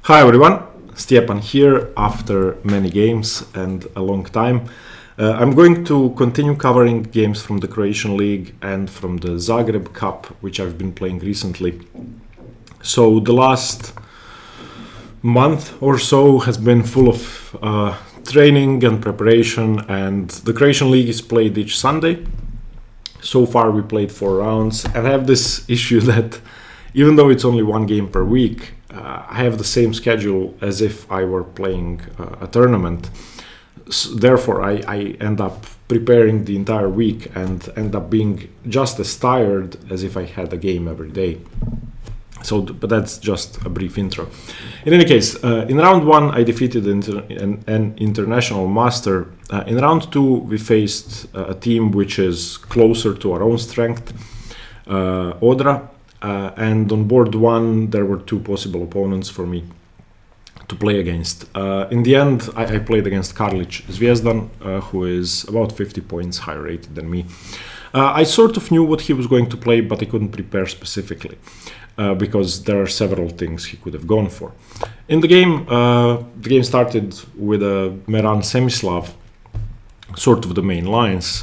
Hi everyone, Stjepan here after many games and a long time. I'm going to continue covering games from the Croatian League and from the Zagreb Cup, which I've been playing recently. So the last month or so has been full of training and preparation, and the Croatian League is played each Sunday. So far we played 4 rounds, and I have this issue that even though it's only one game per week, I have the same schedule as if I were playing a tournament. Therefore, I end up preparing the entire week and end up being just as tired as if I had a game every day. But that's just a brief intro. In any case, in round 1, I defeated an international master. In round 2, we faced a team which is closer to our own strength, Odra. And on board 1, there were 2 possible opponents for me to play against. In the end, I played against Karlic Z, who is about 50 points higher rated than me. I sort of knew what he was going to play, but I couldn't prepare specifically because there are several things he could have gone for. In the game started with a Meran Semi Slav, sort of the main lines.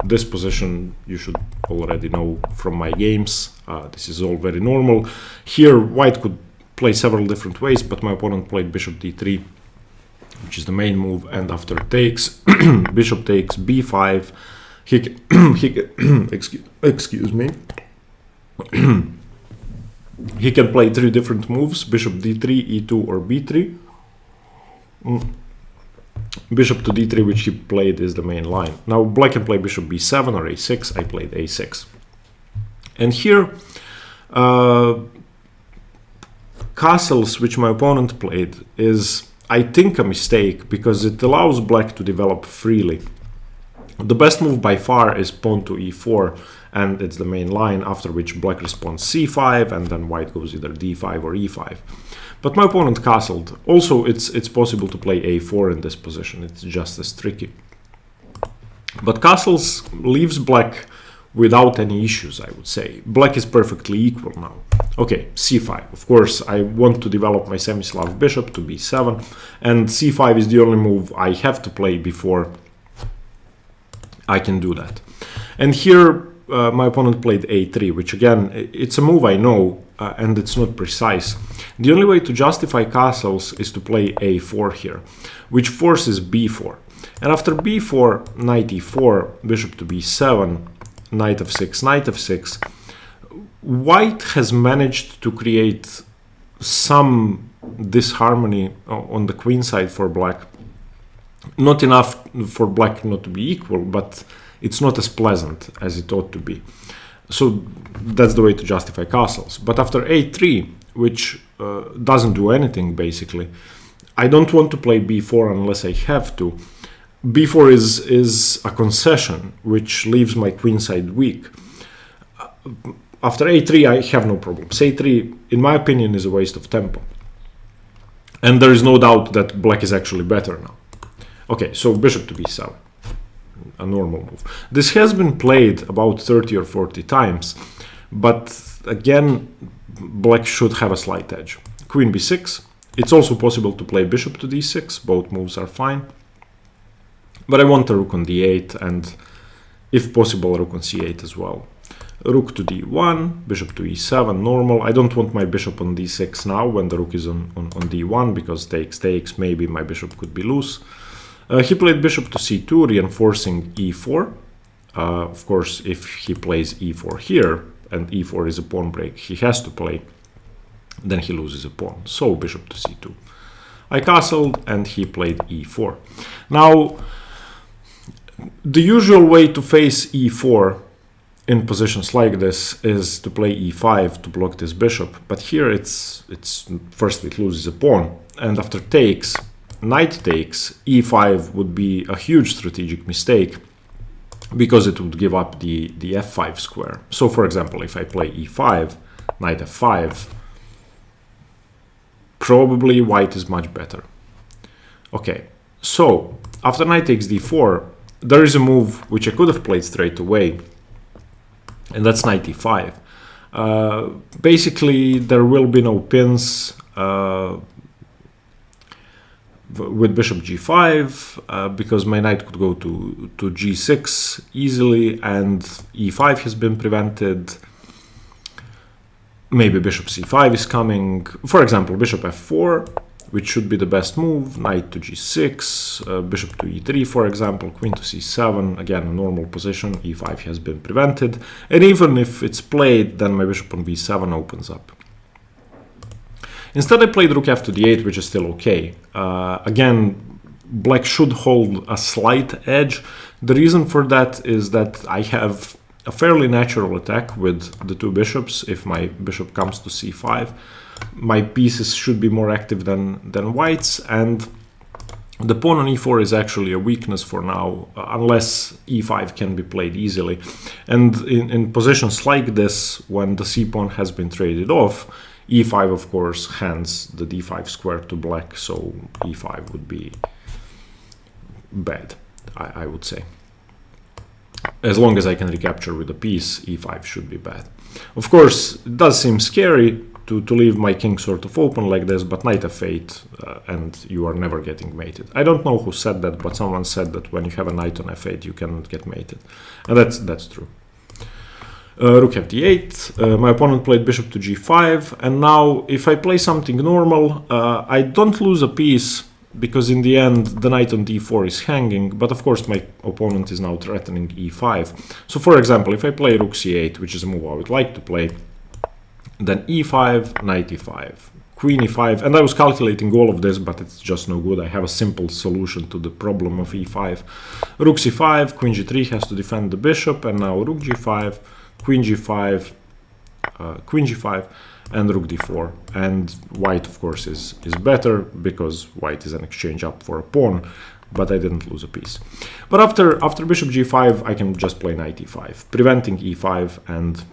This position you should already know from my games. This is all very normal. Here white could play several different ways, but my opponent played bishop d3, which is the main move, and after takes, bishop takes b5, excuse me, he can play 3 different moves: bishop d3, e2 or b3. Bishop to d3, which he played, is the main line. Now black can play bishop b7 or a6. I played a6. And here, castles, which my opponent played, is, I think, a mistake because it allows black to develop freely. The best move by far is pawn to e4, and it's the main line, after which black responds c5, and then white goes either d5 or e5. But my opponent castled. Also, it's possible to play a4 in this position. It's just as tricky. But castles leaves black without any issues, I would say. Black is perfectly equal now. Okay, c5. Of course, I want to develop my semi-Slav bishop to b7, and c5 is the only move I have to play before I can do that. And here, my opponent played a3, which again, it's a move I know, and it's not precise. The only way to justify castles is to play a4 here, which forces b4. And after b4, knight e4, bishop to b7, knight f6, knight f6, white has managed to create some disharmony on the queen side for black. Not enough for black not to be equal, but it's not as pleasant as it ought to be. So that's the way to justify castles. But after a3, which doesn't do anything basically, I don't want to play b4 unless I have to. b4 is a concession, which leaves my queen side weak. After a3, I have no problems. a3, in my opinion, is a waste of tempo. And there is no doubt that black is actually better now. Okay, so bishop to b7. A normal move. This has been played about 30 or 40 times, but again, black should have a slight edge. Queen b6. It's also possible to play bishop to d6. Both moves are fine. But I want a rook on d8, and if possible, a rook on c8 as well. Rook to d1, bishop to e7, normal. I don't want my bishop on d6 now when the rook is on d1, because takes, maybe my bishop could be loose. He played bishop to c2, reinforcing e4. Of course, if he plays e4 here, and e4 is a pawn break he has to play, then he loses a pawn. So bishop to c2. I castled, and he played e4. Now, the usual way to face e4 in positions like this is to play e5 to block this bishop. But here it's firstly it loses a pawn, and after takes, knight takes, e5 would be a huge strategic mistake because it would give up the f5 square. So for example, if I play e5, knight f5, probably white is much better. Okay, so after knight takes d4, there is a move which I could have played straight away, and that's knight e5. Basically, there will be no pins. with bishop g5 because my knight could go to g6 easily, and e5 has been prevented. Maybe bishop c5 is coming. For example, bishop f4, which should be the best move, knight to g6, bishop to e3, for example, queen to c7, again a normal position, e5 has been prevented, and even if it's played, then my bishop on b7 opens up. Instead I played rook f to d8, which is still okay. Again, black should hold a slight edge. The reason for that is that I have a fairly natural attack with the two bishops. If my bishop comes to c5, my pieces should be more active than white's, and the pawn on e4 is actually a weakness for now, unless e5 can be played easily. And in positions like this, when the c-pawn has been traded off, e5 of course hands the d5 square to black, so e5 would be bad, I would say. As long as I can recapture with a piece, e5 should be bad. Of course, it does seem scary to leave my king sort of open like this, but knight f8 and you are never getting mated. I don't know who said that, but someone said that when you have a knight on f8 you cannot get mated, and that's true. Rook f8, my opponent played bishop to g5, and now if I play something normal, I don't lose a piece, because in the end the knight on d4 is hanging, but of course my opponent is now threatening e5. So for example, if I play rook c8, which is a move I would like to play, then e5, knight e5, queen e5, and I was calculating all of this, but it's just no good. I have a simple solution to the problem of e5. Rook c5, queen g3 has to defend the bishop, and now rook g5, queen g5, queen g5, and rook d4. And white, of course, is better, because white is an exchange up for a pawn, but I didn't lose a piece. But after bishop g5, I can just play knight e5, preventing e5 and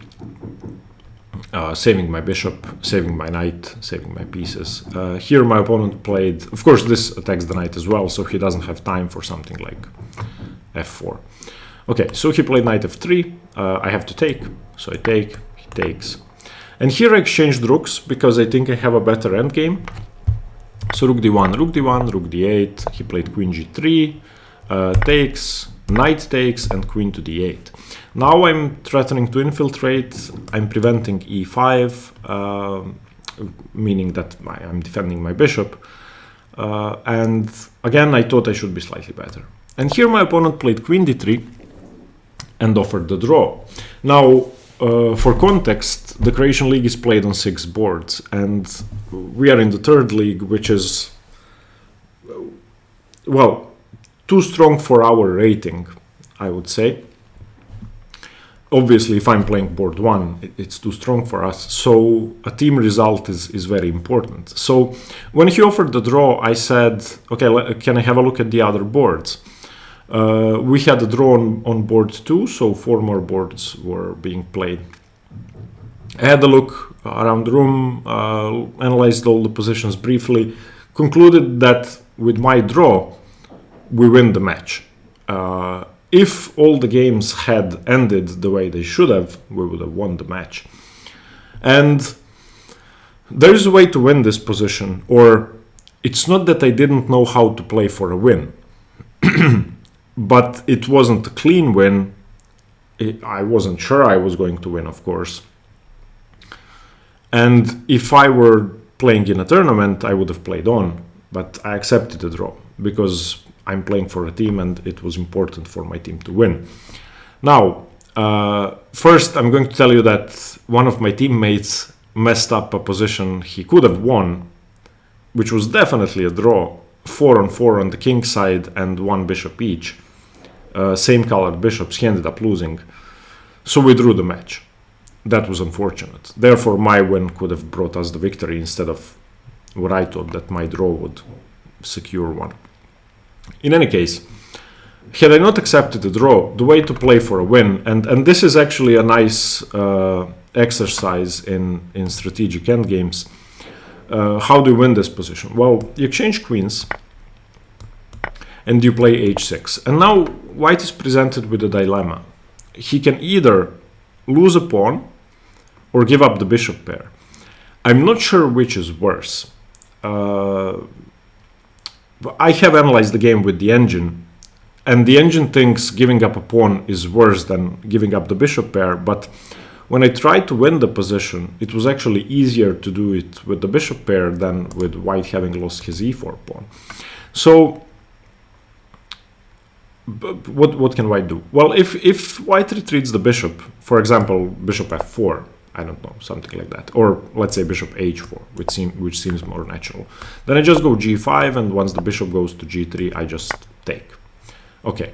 saving my bishop, saving my knight, saving my pieces. Here my opponent played, of course this attacks the knight as well, so he doesn't have time for something like f4. Okay, so he played knight f3, I have to take, so I take, he takes. And here I exchanged rooks, because I think I have a better endgame. So rook d1, rook d1, rook d8, he played queen g3, takes, knight takes, and queen to d8. Now I'm threatening to infiltrate, I'm preventing e5, meaning that I'm defending my bishop. And again, I thought I should be slightly better. And here my opponent played queen d3 and offered the draw. Now, for context, the Croatian League is played on 6 boards, and we are in the 3rd league, which is, well, too strong for our rating, I would say. Obviously, if I'm playing board 1, it's too strong for us, so a team result is very important. So when he offered the draw, I said, okay, can I have a look at the other boards? We had a draw on board 2, so 4 more boards were being played. I had a look around the room, analyzed all the positions briefly, concluded that with my draw, we win the match. If all the games had ended the way they should have, we would have won the match. And there is a way to win this position, or it's not that I didn't know how to play for a win, but it wasn't a clean win. I wasn't sure I was going to win, of course. And if I were playing in a tournament, I would have played on, but I accepted the draw because I'm playing for a team and it was important for my team to win. Now, first I'm going to tell you that one of my teammates messed up a position he could have won, which was definitely a draw, 4 on 4 on the king side and 1 bishop each. Same colored bishops, he ended up losing. So we drew the match. That was unfortunate. Therefore, my win could have brought us the victory instead of what I thought that my draw would secure one. In any case, had I not accepted the draw, the way to play for a win, and this is actually a nice exercise in strategic endgames. How do you win this position? Well, you exchange queens and you play h6. And now white is presented with a dilemma. He can either lose a pawn or give up the bishop pair. I'm not sure which is worse. I have analyzed the game with the engine, and the engine thinks giving up a pawn is worse than giving up the bishop pair, but when I tried to win the position, it was actually easier to do it with the bishop pair than with white having lost his e4 pawn. So what can white do? Well, if white retreats the bishop, for example, bishop f4, I don't know, something like that, or let's say bishop h4, which seems more natural, then I just go g5, and once the bishop goes to g3, I just take. Okay,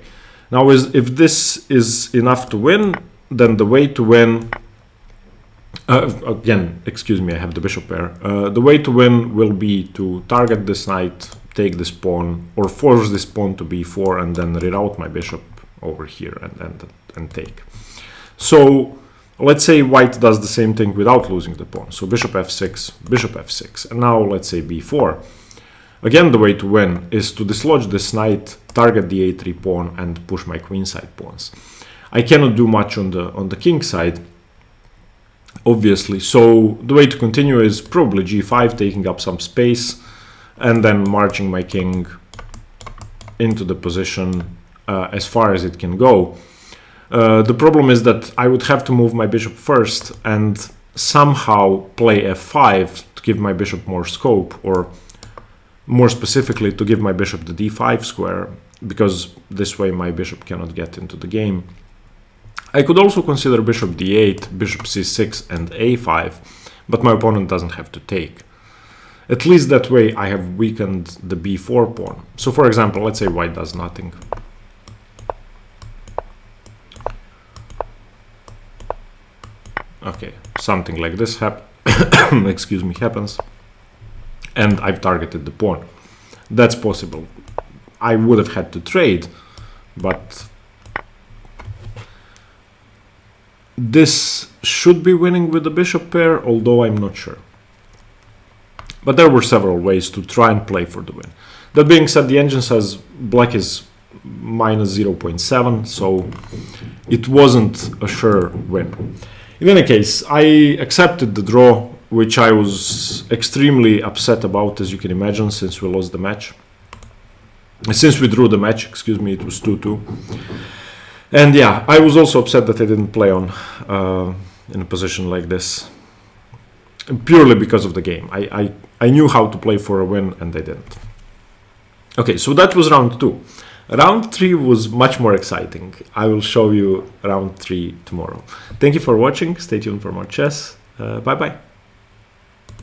now if this is enough to win, then the way to win, again, excuse me, I have the bishop pair. The way to win will be to target this knight, take this pawn, or force this pawn to b4, and then reroute my bishop over here and take. So let's say white does the same thing without losing the pawn. So bishop f6, and now let's say b4. Again, the way to win is to dislodge this knight, target the a3 pawn, and push my queenside pawns. I cannot do much on the king side, obviously. So the way to continue is probably g5, taking up some space, and then marching my king into the position as far as it can go. The problem is that I would have to move my bishop first and somehow play f5 to give my bishop more scope, or more specifically to give my bishop the d5 square, because this way my bishop cannot get into the game. I could also consider bishop d8, bishop c6 and a5, but my opponent doesn't have to take. At least that way I have weakened the b4 pawn. So for example, let's say white does nothing. Okay, something like this excuse me, happens, and I've targeted the pawn. That's possible. I would have had to trade, but this should be winning with the bishop pair, although I'm not sure. But there were several ways to try and play for the win. That being said, the engine says black is minus 0.7, so it wasn't a sure win. In any case, I accepted the draw, which I was extremely upset about, as you can imagine, since we lost the match. Since we drew the match, excuse me, it was 2-2. And yeah, I was also upset that I didn't play on in a position like this, purely because of the game. I knew how to play for a win, and I didn't. Okay, so that was round 2. Round 3 was much more exciting. I will show you round 3 tomorrow. Thank you for watching. Stay tuned for more chess. Bye-bye.